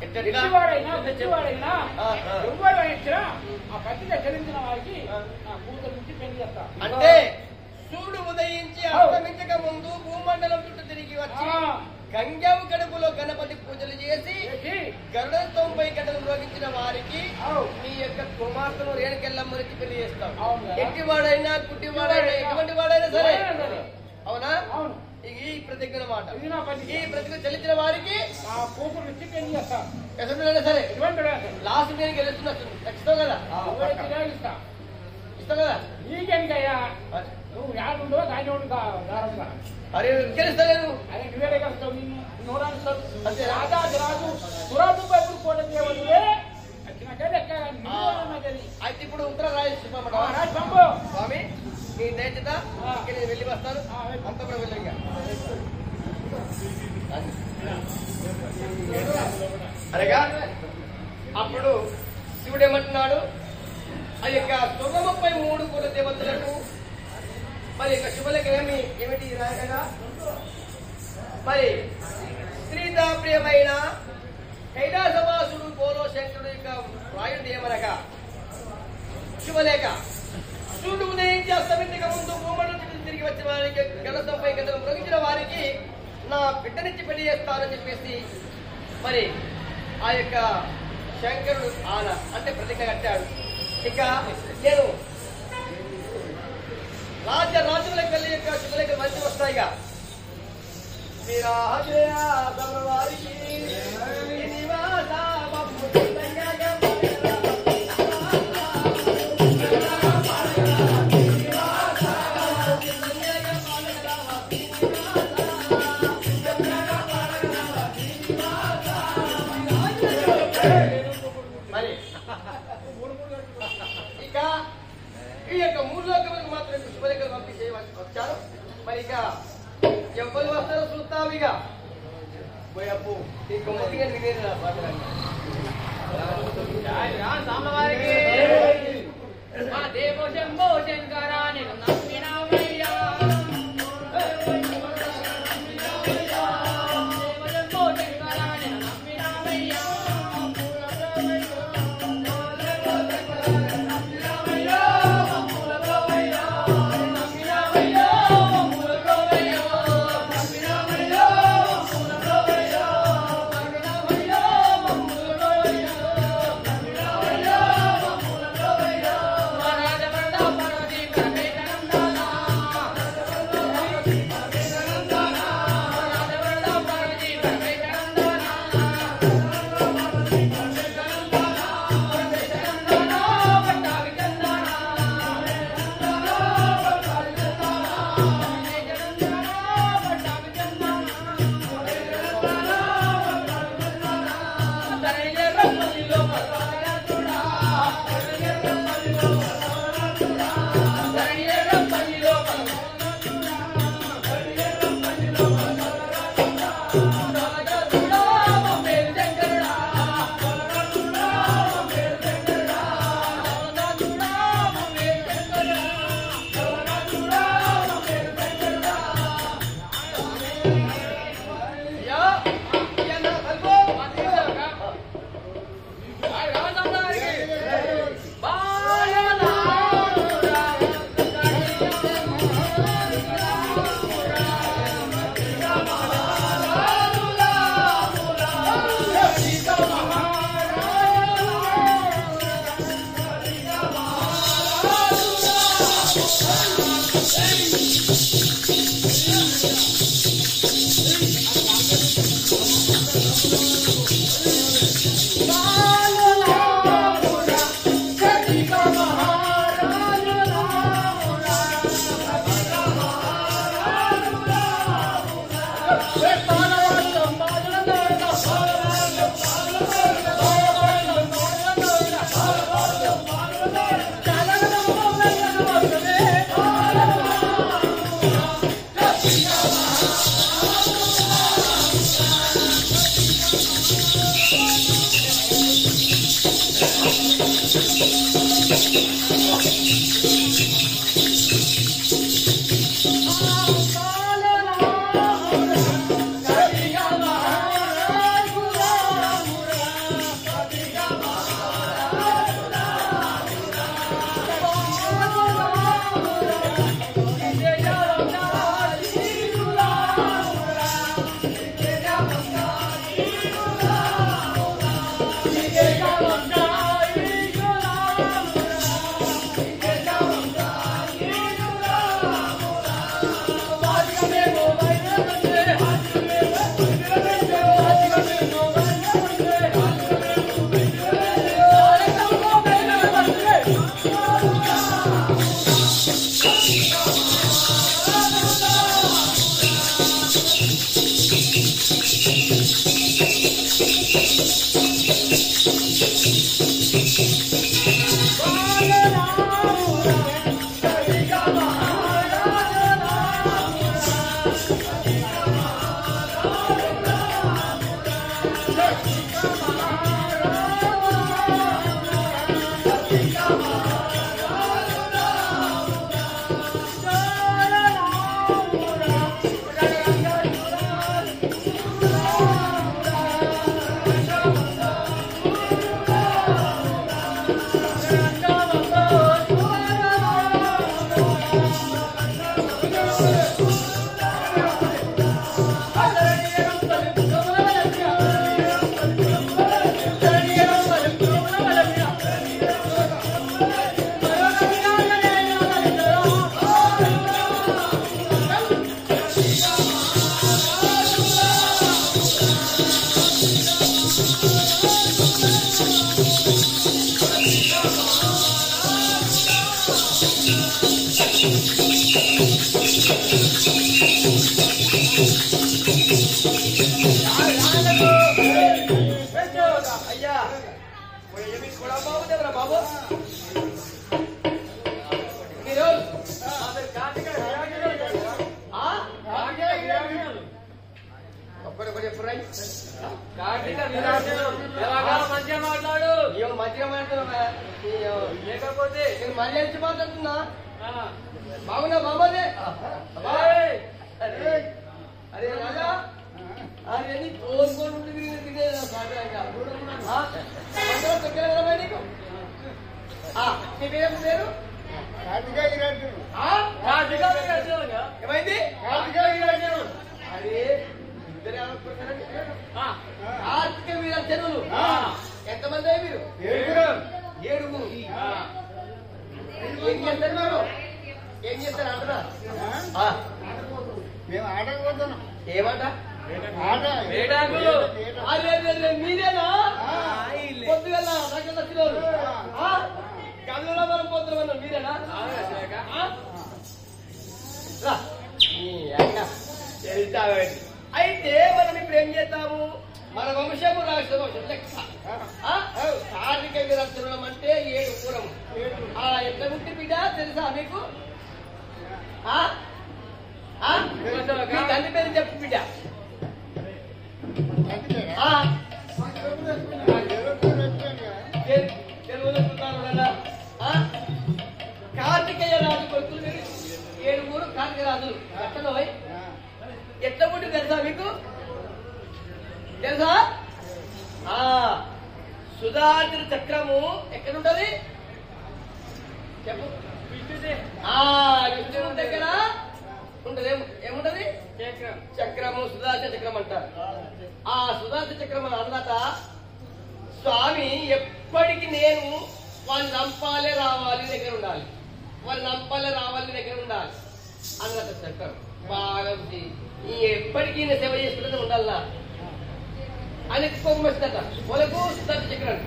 ఎట్టివాడైనా గట్టివాడైనా ఎవరు ఇచ్చినా ఆ పత్రిక చెల్లించిన వారికి నా కూతురు నుంచి పెళ్లి చేస్తా. అంటే సూర్యుడు ఉదయించి అస్తమించక ముందు భూమండలం చుట్టూ తిరిగి వచ్చి గంగవు కడుపులో గణపతి పూజలు చేసి గరుడ 90 గంటలు మ్రోగించిన వారికి మీ యొక్క కుమార్తెను రేణుకెళ్ళమ్మనికి పెళ్లి చేస్తాం. ఎట్టివాడైనా గుడ్డివాడైనా ఎటువంటి వాడైనా సరే. అవునా? ఈ ప్రతిజ్ఞ మాట. ఈ ప్రతిజ్ఞ చెల్లించిన వారికి సరే లాస్ట్ నేను గెలుస్తున్నా. ఇస్తావు కదా? ఇస్తావు కదా? నీకెందుకయ్యా నువ్వు యాడుండో దాని అరే గెలుస్తలేను. అరే నువ్వేరే కలుస్తావు. అంతే రాజు సురాజు బైపుడు కోట దేవుడివే అయితే ఇప్పుడు ఉత్తర స్వామి మీ దయచేత నేను వెళ్ళి వస్తాను. అంత కూడా వెళ్ళంగా అరేగా అప్పుడు శివుడు ఏమంటున్నాడు? ఆ యొక్క 93 కోట్ల దేవతలకు మరి యొక్క శుభలేఖ ఏమిటి రాయగా మరి స్త్రీతా ప్రియమైన కైలాసవాసుడు పోలో శంకరుడు యొక్క రాయుడు ఏమనగా శుభలేఖ సూర్యుడు ఉదయించి అస్తమించక ముందు భూమండలం తిరిగి వచ్చిన వారికి గరుడ 90 గంటలు మ్రోగించిన వారికి నా బిడ్డనిచ్చి పెళ్లి చేస్తానని చెప్పేసి మరి ఆ యొక్క శంకరుడు అంటే ప్రతిజ్ఞ కట్టాడు. ఇక నేను రాజులకు వెళ్ళి యొక్క శుభలేఖ మంచి వస్తాయిగా వారికి మరి ఇక ఈ యొక్క 3 లోకములకు మాత్రం శుభలేఖలు పంపించే వచ్చారు. మరి ఇక ఎవరు వస్తారో చూస్తావు. ఇక పోయప్పు ఈ కొమ్మతిగా వినేది దేవో శంభో శంకరా నేను నమ్మినామయ్యా. అయ్యా బాబు మీరు మంచిగా మాట్లాడు మంచిగా మాట్లాడుతున్నా లేకపోతే నేను మళ్ళీ వచ్చి మాట్లాడుతున్నా బాగున్నా బాబాదే అరే రాజా అరే నీ కోరుకోని ఉంటుంది నీకు నీ పేరు పేరు ఏమైంది అరే ఇద్దరే కార్తీక వీర చెరువులు ఎంతమంది మీరు ఏడుగురు ఏం చేస్తారు మీరు ఏం చేస్తారు అంటున్నా మేము ఆడకపోతున్నాం ఏమంట మీరేనా పొద్దుగల కళ్ళలో మనం పొద్దున మీరేనా అయితే మనం ఇప్పుడు ఏం చేద్దాము మన వంశము రాష్ట్ర వంశం లెక్క కార్తీక వీరత్నం అంటే 7 పూరము ఎట్లా ఉంటే బిడ్డ తెలుసా మీకు మీ తండ్రి పేరు చెప్పు బిడ్డ కార్తికేయ రాజు కొడుకులు మీరు 7 కార్తీక రాజులు ఎట్లా ఎట్లా పుట్టి తెలుసా మీకు తెలుసా సుధార్జున చక్రము ఎక్కడుంటది చెప్పు విష్ణువు దగ్గర ఉంటది ఏముంటది చక్రము సుధార్జున చక్రం అంటారు ఆ సుధార్జున చక్రం అన్నట స్వామి ఎప్పటికి నేను వాళ్ళు నంపాలే రావాలి దగ్గర ఉండాలి వాళ్ళు నంపాలే రావాలి దగ్గర ఉండాలి అన్నట చక్రం బాగా ఎప్పటికీ సేవ చేసుకుంటే ఉండాలన్నా అని కోపం వచ్చిందట వాళ్ళకు సుధార్జున చక్రం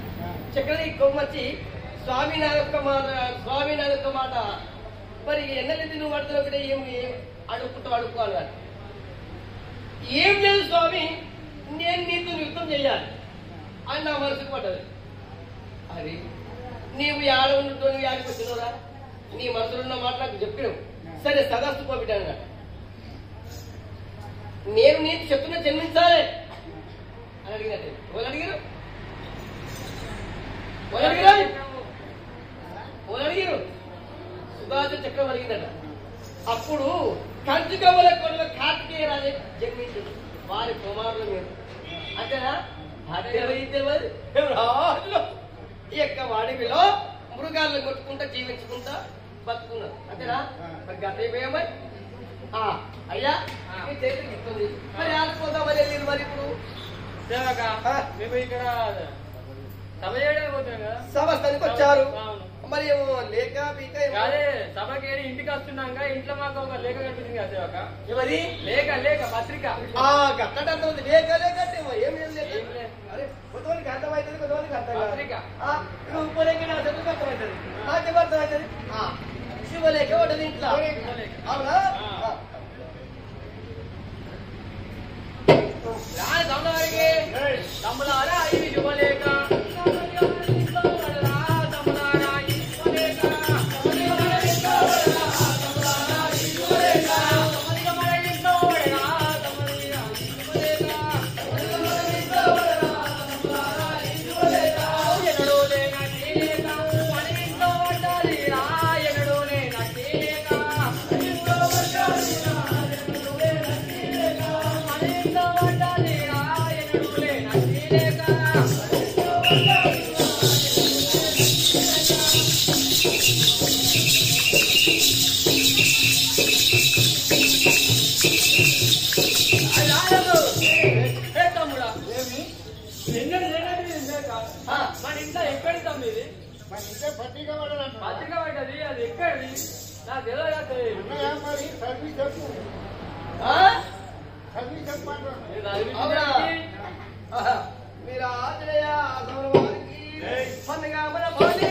చక్రానికి కోపం వచ్చి స్వామి నా యొక్క మాట మరి ఎన్నెల్లి నువ్వు పడుతున్నావు కూడా ఏం అడుక్కుంటావు అడుక్కో అన్నారు ఏం లేదు స్వామి నేను నీతో యుద్ధం చేయాలి అని నా మనసుకు పడ్డది అది నీవు ఆడ ఉన్నట్టు నువ్వు ఆడికి వచ్చినవురా నీ మనసులో ఉన్న మాట నాకు చెప్పినావు సరే సదస్సు పోబిట్టాను నేను నీకు చెప్తున్నా జన్మించాలి అని అడిగినట్టు వాళ్ళు అడిగారు సుధార్జున చక్రం అడిగిందట అప్పుడు కంచుకవ్వల కొడుకు కార్తికేయ రాజు జన్మించారు వారి కుమారులు మీరు అంతేనా ఈ యొక్క వాడివిలో మృగాలను కొట్టుకుంటా జీవించుకుంటా బతుకున్నారు అంతేనా మరి గతమై అయ్యా మీ చేతికి ఇస్తుంది మరి ఆడిపోతామని వెళ్ళింది మరి ఇప్పుడు మేము ఇక్కడ సభ చేయడానికి వచ్చాం కదా సమస్తానికి వచ్చారు మరి ఏమో లేక పీక అదే సభకి ఇంటికి వస్తున్నాక ఇంట్లో మాకు ఒక లేఖ కనిపించింది కదా సేవక ఎవరి లేఖ పత్రిక గట్టంటే అర్థం ఉంది లేక ఏం లేదు అరే కొంతమందికి అర్థమవుతుంది కొంతమందికి అర్థం పత్రిక ఉపలేఖ అర్థమవుతుంది నాకేం అర్థమవుతుంది శివలేఖ ఉంటుంది ఇంట్లో అవునా తమ్ములారా మన ఇంట్లో ఎక్కడి తమ్మిది పత్రిక పడ్డది అది ఎక్కడి నాకు తెలియదు మీరు ఆంజనేయ పండుగ మన బాలి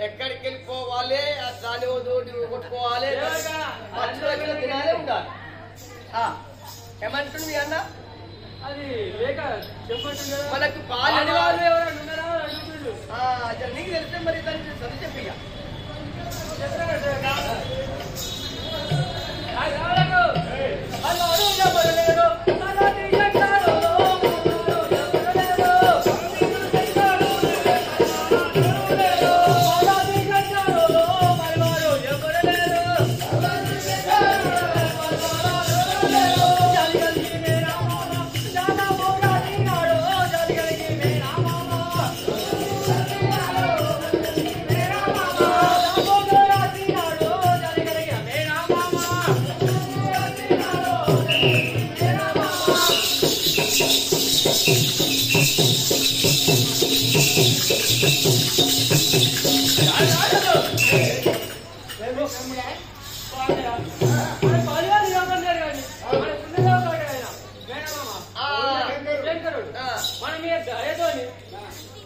ఎక్కడికి వెళ్ళిపోవాలి దాని తోటి కొట్టుకోవాలి తినాలే ఉండాలి ఏమంటుంది మీ అన్న అది లేక చెప్పండి మనకు పాలు వాళ్ళు ఎవరైనా నీకు తెలిస్తే మరి దాన్ని చదివి చెప్పి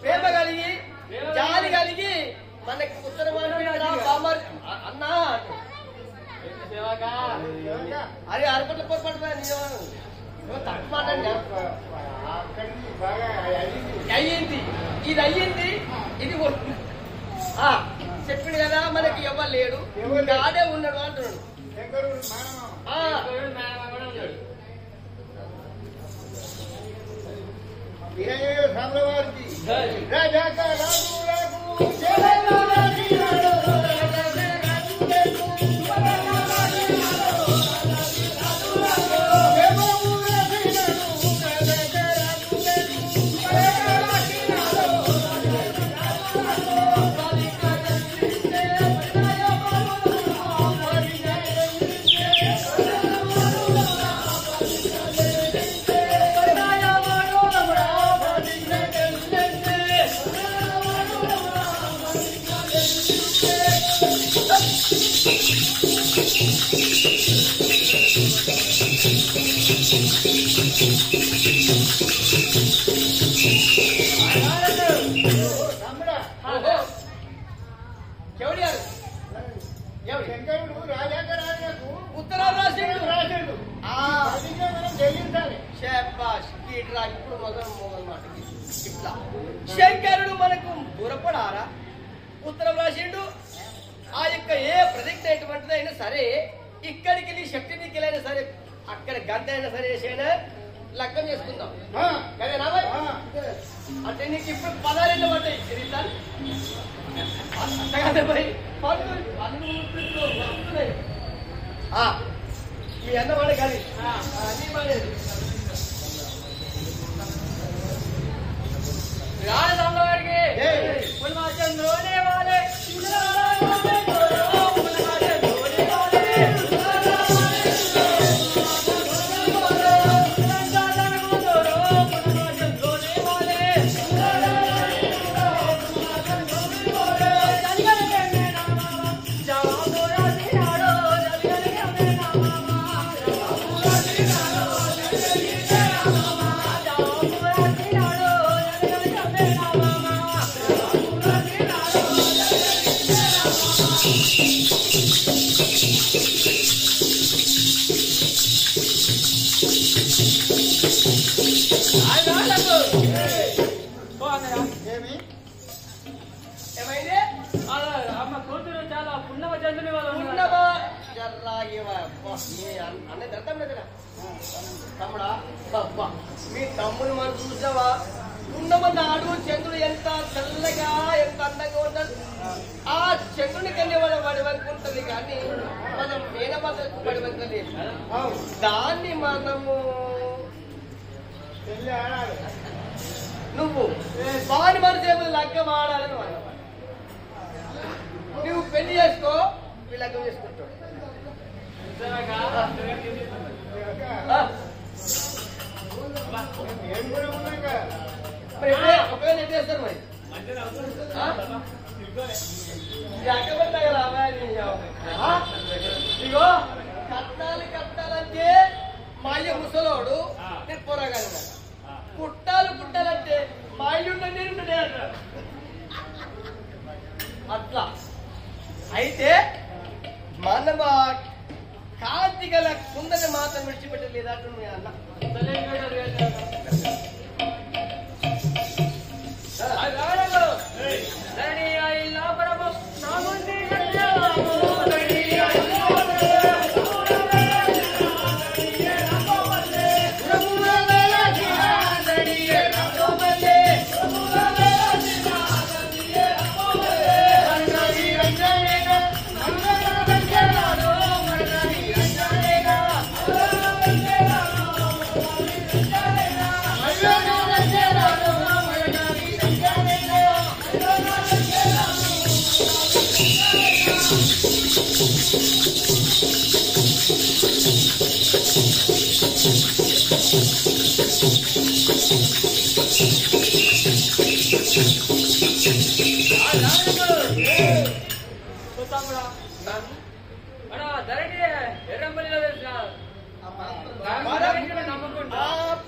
ప్రేమ కలిగి జాలి కలిగి మనకి ఉత్తరం అన్నా అరే అరపట్ల పొరపాటు తప్పు మాట్లాడి అయ్యింది ఇది అయ్యింది ఇది చెప్పిండు కదా మనకి ఎవరు లేడు ఆడే ఉన్నాడు అంటున్నాడు ఉత్తరాలు రాసిండు ఇప్పుడు మొదలన్నమాట ఇట్లా శంకరుడు మనకు దూరపడారా ఉత్తరం రాసిండు ఆ యొక్క ఏ ప్రతిజ్ఞ ఎటువంటిదైనా సరే ఇక్కడికి నీ శక్తి నీకెళ్ళైనా సరే అక్కడ గంట అయినా సరే చేసైనా లగ్గం చేసుకుందాం కదా రాబాయ్ అంటే నీకు ఇప్పుడు పదాలు పడ్డాయి మీ అన్నవాడే కానీ అన్ని పడేది రాజవాడికి చంద్రోనే వాడే Jai చంద్రుని వాళ్ళు ఉన్నమా జర్రాగివా అన్నది అర్థం లేదా తమ్ముడా అబ్బా మీ తమ్ముడు మనం చూసావా ఉన్నమ నాడు చంద్రుడు ఎంత చల్లగా ఎంత అందంగా ఉంటాడు ఆ చంద్రుని కన్నా మనం పడివనుకుంటుంది కానీ మనం మేనమాతకు పడివనుకోలేదు దాన్ని మనము నువ్వు వాని మనసు లగ్గం ఆడాలని మనం నువ్వు పెళ్లి చేసుకో మీ లగ్గం చేసుకుంటావు ఒకవేళ ఎట్లా చేస్తారు మరి ఇగో కట్టాలంటే మా అయ్య ముసలోడు నేను పోరాగాను కుట్టాలంటే మా అయ్య నేను అంటాడు అట్లా అయితే మన కాంతి గల కుందని మాత్రం విడిచిపెట్టలేదు అంటున్నా అన్న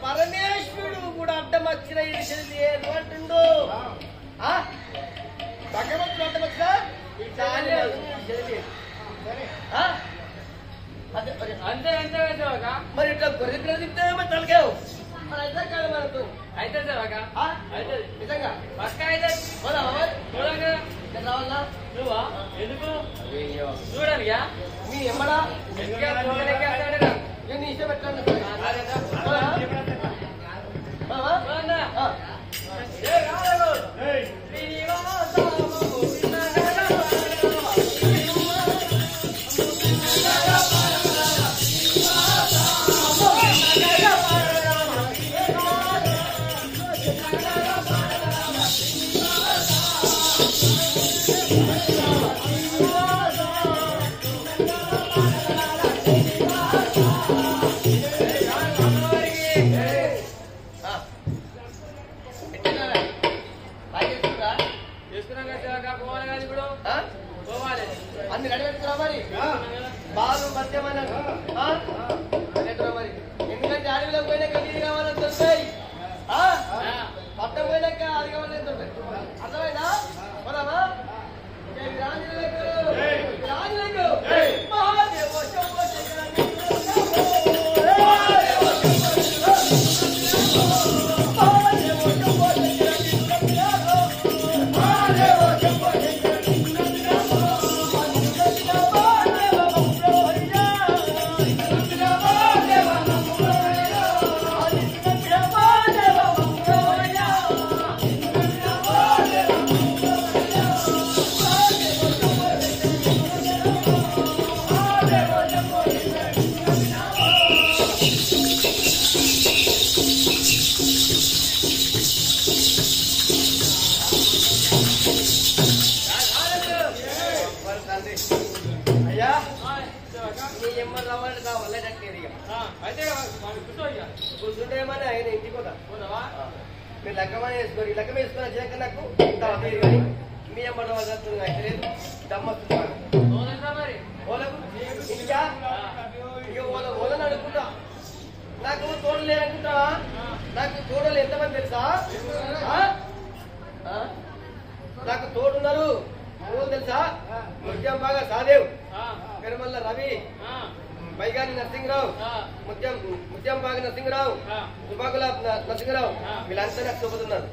పరమేశ్వరుడు కూడా అడ్డం వచ్చిన లేదు అంటుండు భగవంతుడు అడ్డం వచ్చినా అంతే అంతే మరి ఇట్లా గొర్రె పిల్లలు తింటే మరి తలకావు మరి అయితే కాదు మనకు అయితే అయితే నిజంగా పక్క అయితే చూడంగా రావాలా నువ్వా ఎందుకు చూడాలిగా మీ ఎమ్మడా ఎందుకు నేను ఇష్టం పెట్టండి అన్ని రెడీ పెట్టుకురా మరి బాలు మధ్యమైన మరి ఎందుకంటే అడవిలో పోయినాక నీరు కావాలని దొరుకుతాయి పట్టం పోయినాక అది కావాలని దొరుకుతాయి అర్థమైనా పోదామా అయ్యా నీ ఎమ్మ రవ్వాలి కావాలి కూర్చుంటేమని ఆయన ఇంటికి పోదా మీరు లెక్కమని వేసుకోరు లెక్క వేసుకున్న చేయక నాకు కానీ మీ అమ్మ రవ్వాలి అయితే లేదు దమ్మొస్తుంది ఇంకా ఇక ఓలని అనుకుంటా నాకు తోడు లేదనుకుంటావా నాకు తోడలు ఎంతమంది తెలుసా నాకు తోడున్నారు తెలుసా ముత్యం బాగా సాదేవ్ పెరుమల్ల రవి పైగాని నరసింహరావు ముత్యం బాగా నరసింహరావు దుబాకుల నరసింహరావు వీళ్ళంతా నాకు తొబ్బతున్నారు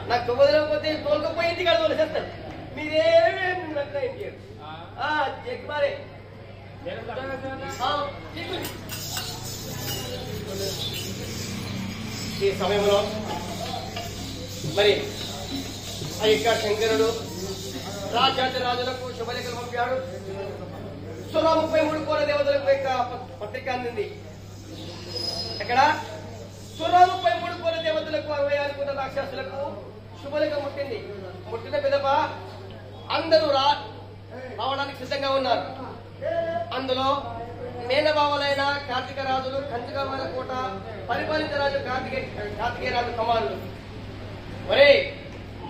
నాకు తొబ్బదలేకపోతే తోలుకపోయి ఇంటికి తోలేసేస్తారు మీరేమీ చేయరు. చెక్మారే ఈ సమయంలో మరి ఆ యొక్క శంకరుడు రాజాది రాజులకు శుభలేఖలు పంపాడు. 33 కోట్ల దేవతలకు యొక్క పత్రిక అందింది. ఎక్కడ 33 కోట్ల దేవతలకు 66 కోట్ల రాక్షసులకు శుభలేఖ ముట్టింది. ముట్టిన పిదప అందరూ రావడానికి సిద్ధంగా ఉన్నారు. అందులో మేనబావలైన కార్తీక రాజులు, కంచికమైన కోట పరిపాలిత రాజు కార్తికేయ రాజు కుమారులు. ఒరే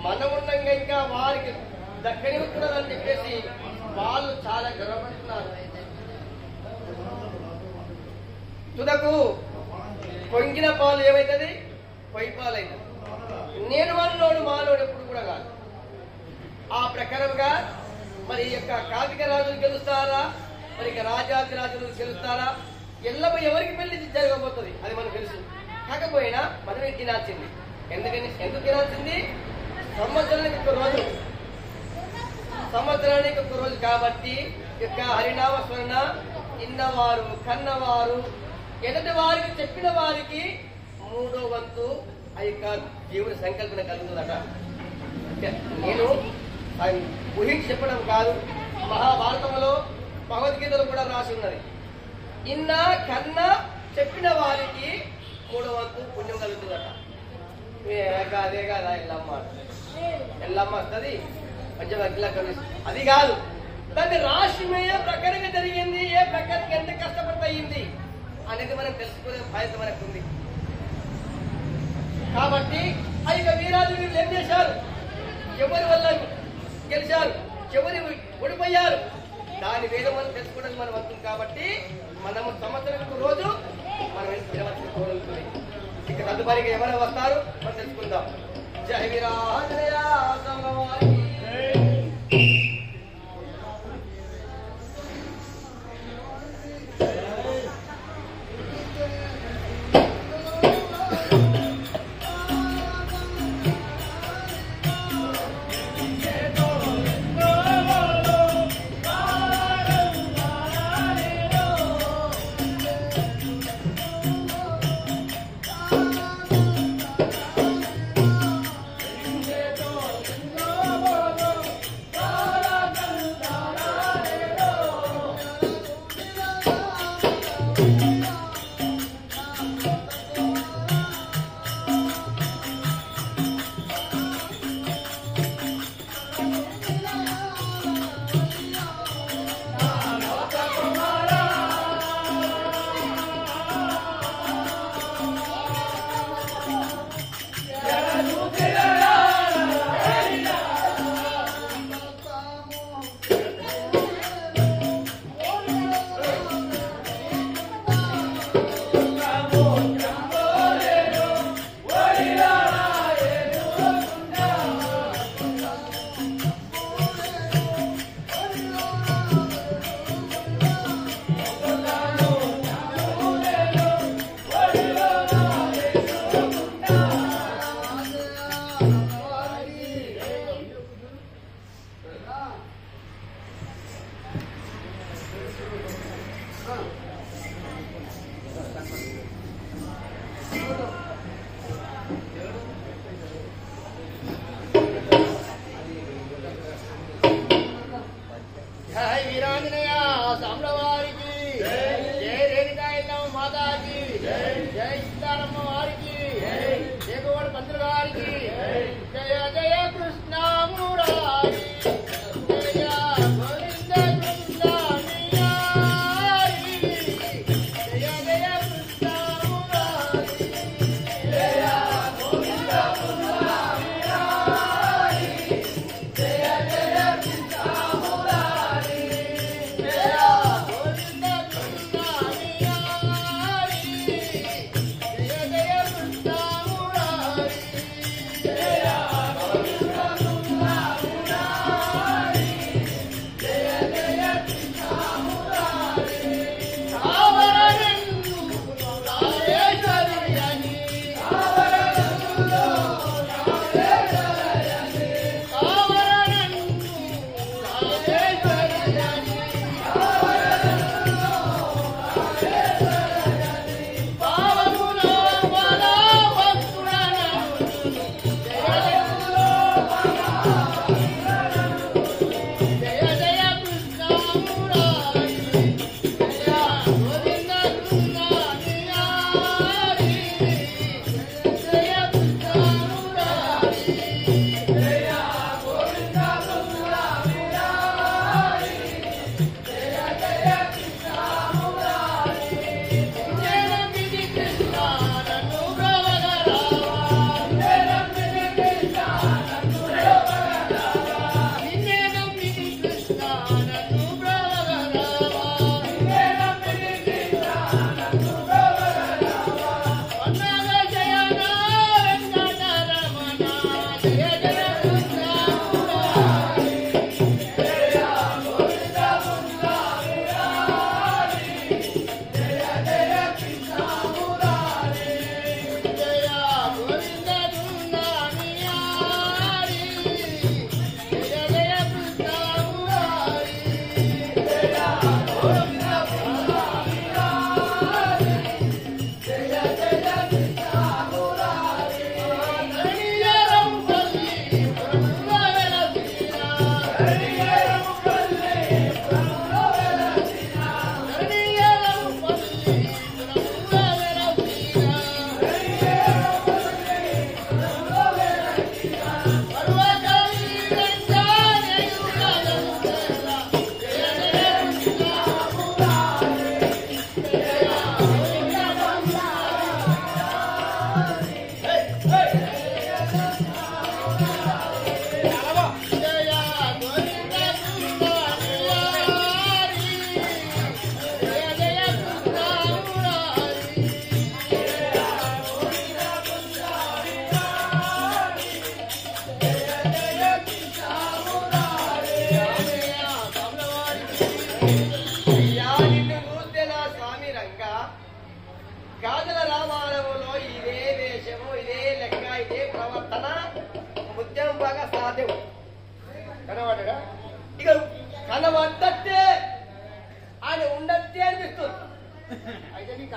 మనం ఉండగా ఇంకా వారికి దక్కనివ్వకూడదని చెప్పేసి వాళ్ళు చాలా గర్వపడుతున్నారు. తుదకు పొంగిన పాలు ఏమైతుంది? పొయ్యి పాలు అవుతుంది. నేను వాళ్ళోడు మాలోడు ఎప్పుడు కూడా కాదు. ఆ ప్రకారంగా మరి యొక్క కార్తీక రాజులు గెలుస్తారా, మరి ఇక రాజాది రాజులు గెలుస్తారా? ఎల్లమ్మ ఎవరికి పెళ్లి జరగబోతుంది అది మనకు తెలుసు. కాకపోయినా మనమే తినాల్సింది. ఎందుకు తినాల్సింది? సంవత్సరానికి ఒక రోజు కాబట్టి యొక్క హరినామ స్మరణ ఇన్నవారు కన్నవారు ఎదుటి వారికి చెప్పిన వారికి 3వ వంతు ఆ యొక్క జీవుని సంకల్పన కలుగుతుందట. నేను ఊహించి చెప్పడం కాదు, మహాభారతంలో భగవద్గీతలో కూడా రాసి ఉన్నది. ఇన్న కన్న చెప్పిన వారికి 3వ వంతు పుణ్యం కలుగుతుందట. అదే కాదా ఎల్లమ్మ వస్తుంది కొంచెం అగ్గిలా కలుస్తుంది. అది కాదు, దాన్ని రాశి ఏ ప్రకారంగా జరిగింది, ఏ ప్రకారంగా ఎంత కష్టపడితే అయ్యింది అనేది మనం తెలుసుకునే బాధ్యత మనకు ఉంది. కాబట్టి ఆ యొక్క వీరాలు వీళ్ళు ఏం చేశారు, ఎవరి వల్ల గెలిచారు, ఎవరి ఓడిపోయారు, దాని వేదం మనం తెలుసుకోవడానికి మనం వస్తుంది. కాబట్టి మనము సంవత్సరానికి రోజు మనం తినవలసిన కోరుతుంది. ఇక తదుపరిగా ఎవరు వస్తారు మనం తెలుసుకుందాం. జై వీరాంజనేయ స్వామి. కనబడ్డా ఇక కనబడ్డట్టే ఆయన ఉండట్టే అనిపిస్తుంది.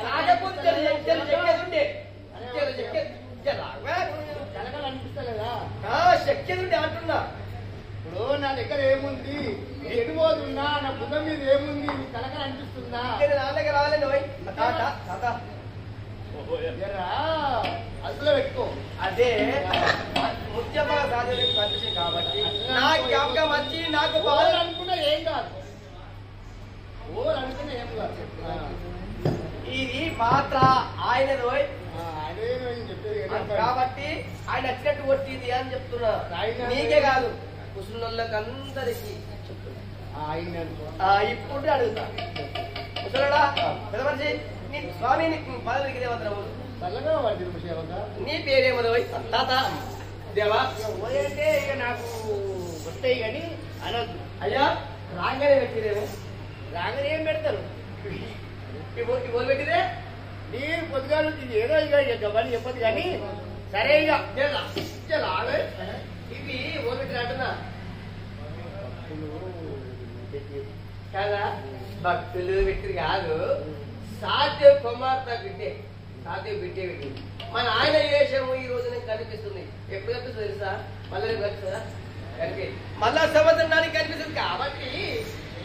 కాకపోతే శక్తి అంటున్నా. ఇప్పుడు నా దగ్గర ఏముంది, ఎటు పోతున్నా, నా బుధం మీద ఏముంది, కలకలు అనిపిస్తుందా? నా దగ్గర రాలేదు అదుపులో పెట్టుకో. అదే ముఖ్యమా సాధనకు కనిపించింది కాబట్టి నా జ్ఞాపకం వచ్చి నాకు బాధ అనుకున్నా ఏం కాదు, అనుకున్నా ఏం కాదు. ఇది పాత్ర ఆయనది చెప్పేది కాబట్టి ఆయన వచ్చినట్టు కొట్టింది అని చెప్తున్నా. నీకే కాదు ముసలిళ్ళకి అందరికి చెప్తున్నా. ఇప్పుడు అడుగుతా ముసలడా పెద్ద మనిషి నీ స్వామి పదవికి దేవతరావు చల్లగా వాడి సేవక. నీ పేరేమో తాత దేవా అంటే ఇక నాకు వస్తాయి కానీ అనొద్దు. అయ్యా రాగానే పెట్టిరేమో రాగానే ఏం పెడతారు? ఇవ్వలు పెట్టిరే నీ పొద్దుగా ఏదో ఇక గవ్వని చెప్పదు కానీ సరే ఇక ఇవి ఓ పెట్టిన అంటున్నా కదా భక్తులు వ్యక్తులు కాదు సాధ్య కుమార్తె బిడ్డే సాధ్య బిడ్డే పెట్టింది. మన ఆయన వేషము ఈ రోజు నాకు కనిపిస్తుంది. ఎప్పుడు కనిపిస్తుంది తెలుసా? మళ్ళీ కనిపిస్తుందా? మళ్ళా సంవత్సరానికి కనిపిస్తుంది. కాబట్టి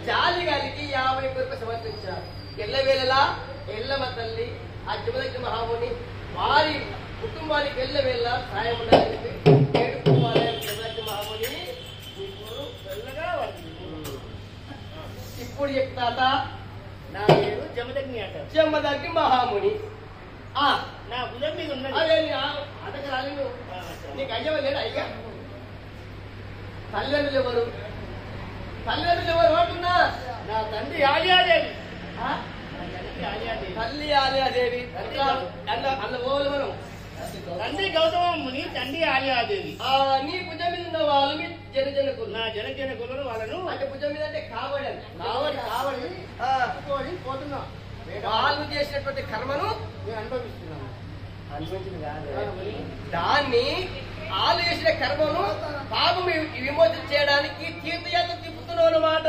జాలి గాలికి 50 రూపాయలు సమర్పించారు. ఎల్లవేళలా ఎల్లమ్మ తల్లి ఆ జమదగ్ని మహాముని వారి కుటుంబానికి ఎల్లవేళ సాయం ఉండాలని చెప్పి ఏడుకోవాలి. జమదగ్ని మహాముని ఇప్పుడు చెప్తాత నా పేరు జమదగ్ని అంటారు. జమదగ్ని మహాముని నా బుధం మీద ఉన్నది. అదే అతనికి రాలేదు. నీకు అయ్యవ లేడా? అయ్యా తల్లిదండ్రులు ఎవరు? తల్లిదండ్రులు ఎవరు అంటున్నా? నా తండ్రి ఆలియాదేవి. తల్లి ఆలియాదేవి అన్న ఓలు మనం తండ్రి గౌతమముని, తండ్రి ఆలియాదేవి. నీ భుజం మీద ఉన్న వాళ్ళు మీ జనజనకులు. నా జనకులు వాళ్ళను అంటే భుజం మీద అంటే కావడి కావడి పోతున్నా. వాళ్ళు చేసినటువంటి కర్మను నేను అనుభవిస్తున్నాను. దాన్ని వాళ్ళు చేసిన కర్మను పాపం విమోచన చేయడానికి తీర్థయాత్ర తిప్పుతున్నావు అన్నమాట.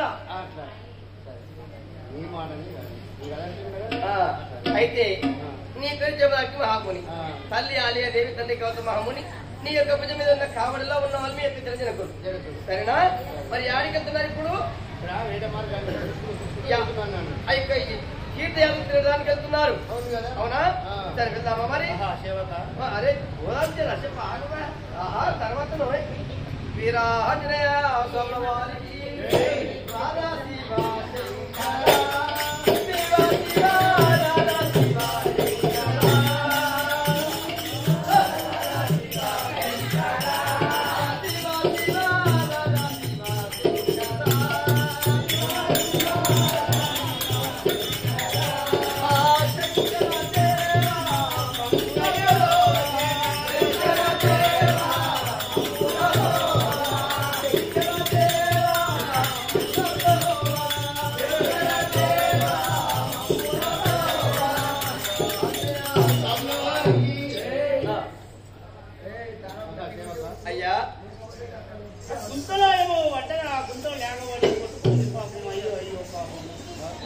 అయితే నీ పేరు జమదగ్ని మహాముని, తల్లి ఆలియాదేవి, తండ్రి గౌతమ మహాముని. నీ యొక్క భుజం మీద ఉన్న కావడిలో ఉన్న వాళ్ళు మీ యొక్క జనజనకులు. సరేనా? మరి ఆడికి వెళ్తున్నారు ఇప్పుడు తీర్థయాత్ర తిరగడానికి వెళ్తున్నారు. అవునా? సరే వెళ్దామా మరి? అరే తర్వాత వీరాంజనేయ స్వామి వారికి రాధా శివ అయ్యా గుంతలో ఏమో వంటగా గుంతలో లేకపోతే కొట్టుకుంది పాపం. అయ్యో అయ్యో పాపం.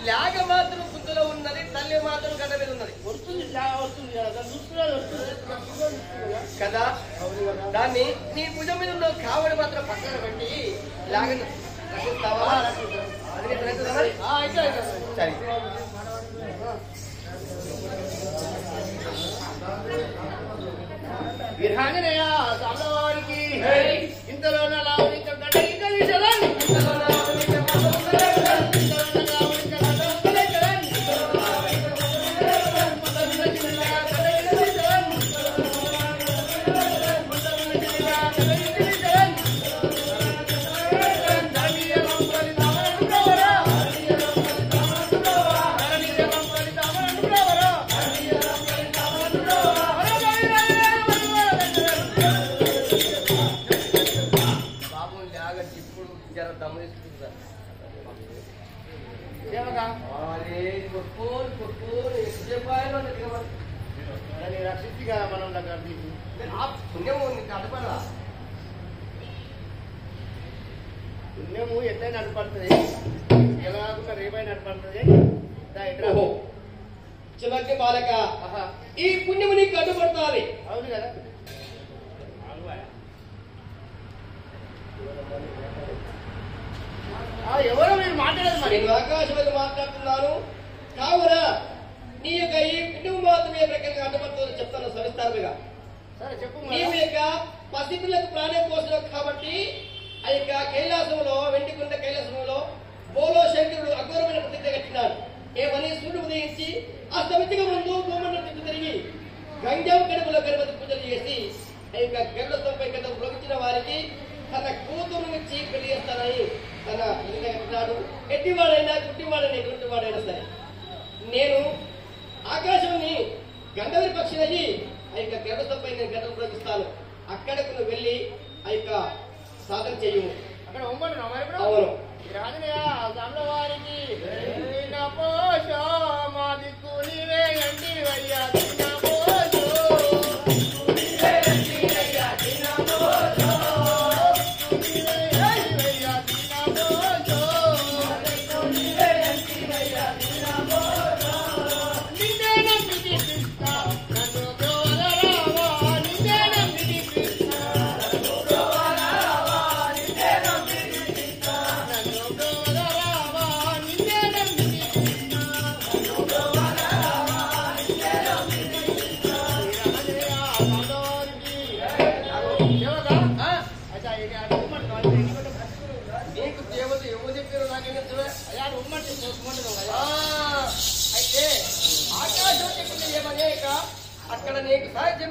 లేక మాత్రం గుంతలో ఉన్నది, తల్లి మాత్రం గడ్డ మీద ఉన్నది. వస్తుంది వస్తుంది కదా, చూస్తున్నది వస్తుంది కదా. దాన్ని నీ భుజం మీద ఉన్న కావడి మాత్రం పక్కన పెట్టి లాగని రక్షిస్తావా? సరే విధాననయ సామవారికి ఇంతలో లావణిక గడ్డ ఇంకా తీసేదాన్ని. రక్షించి కదా మనం దగ్గర పుణ్యం అడ్డపడదా? పుణ్యము ఎట్లయినా నడపడుతుంది ఎలా కాకుండా రేపై నడపడుతుంది ఓహో చివరికి బాలక ఈ పుణ్యము నీకు అడ్డుపడుతుంది. అవును కదా. ఎవరో మీరు మాట్లాడదు మరి. నేను ఆకాశం మీద మాట్లాడుతున్నాను కావున నీ యొక్క ఈ పుణ్యము మాత్రం ఏ రకంగా అడ్డుపడుతుందో చెప్తాను సవిస్తారుగా. సరే చెప్పు. నీవు యొక్క పసిపిల్లకు ప్రాణం పోసినావు కాబట్టి ఆ యొక్క కైలాసంలో వెండికొండ కైలాసంలో బోలో శంకరుడు అఘోరమైన ప్రతిజ్ఞ కట్టినాడు. ఏమని సూర్యుడు ఉదయించి ఆ సమితిగా ముందు భూమండలం చుట్టూ తిరిగి గంజాం కడుపులో గణపతి పూజలు చేసి ఆ యొక్క గరుడపై కింద ఉలగించిన వారికి తన కూతురు నుంచి పెళ్లి చేస్తానని తన ప్రతిజ్ఞ కట్టినాడు. ఎట్టివాడైనా గుట్టివాడైనా ఎటువంటి వాడైనా సరే నేను ఆకాశాన్ని గంధవరి పక్షినయ్యి ఆ యొక్క గరుడపై నేను గంటలు ప్రయోగిస్తాను. అక్కడకు నువ్వు వెళ్ళి ఆ యొక్క సాధన చెయ్యము. అక్కడ ఉమ్మంటున్నావు మరి ఇప్పుడు. అవును రాజుగా దాంట్లో వారికి నా పోషో మా దిక్కు నీవే అండి వయ్యా తిన్న పోషో నీవే అండి వయ్యా తిన్న పోషో నీవే అండి వయ్యా తిన్న పోషో నీవే అండి వయ్యా తిన్న పోషో నిన్నే నమ్మిది కృష్ణ నన్ను గోవరావా నిన్నే నమ్మిది కృష్ణ నన్ను గోవరావా నిన్నే నమ్మిది కృష్ణ నన్ను గోవరావా నిన్నే నమ్మిది కృష్ణ నన్ను గోవరావా నిన్నే నమ్మిది కృష్ణ రాజయ్య సాదోరికి దేవగా అచ్చా ఇది ఆ ఉమ్మడి వాళ్ళు ఎన్నికొట్ట నీకు దేవత ఎవరు చెప్పారు నాకైనా అయ్యా ఉమ్మడి ఉమ్మంటున్నావు కదా. అయితే ఆకాశం చెప్పింది ఏమనేక అక్కడ నీకు సాధ్యం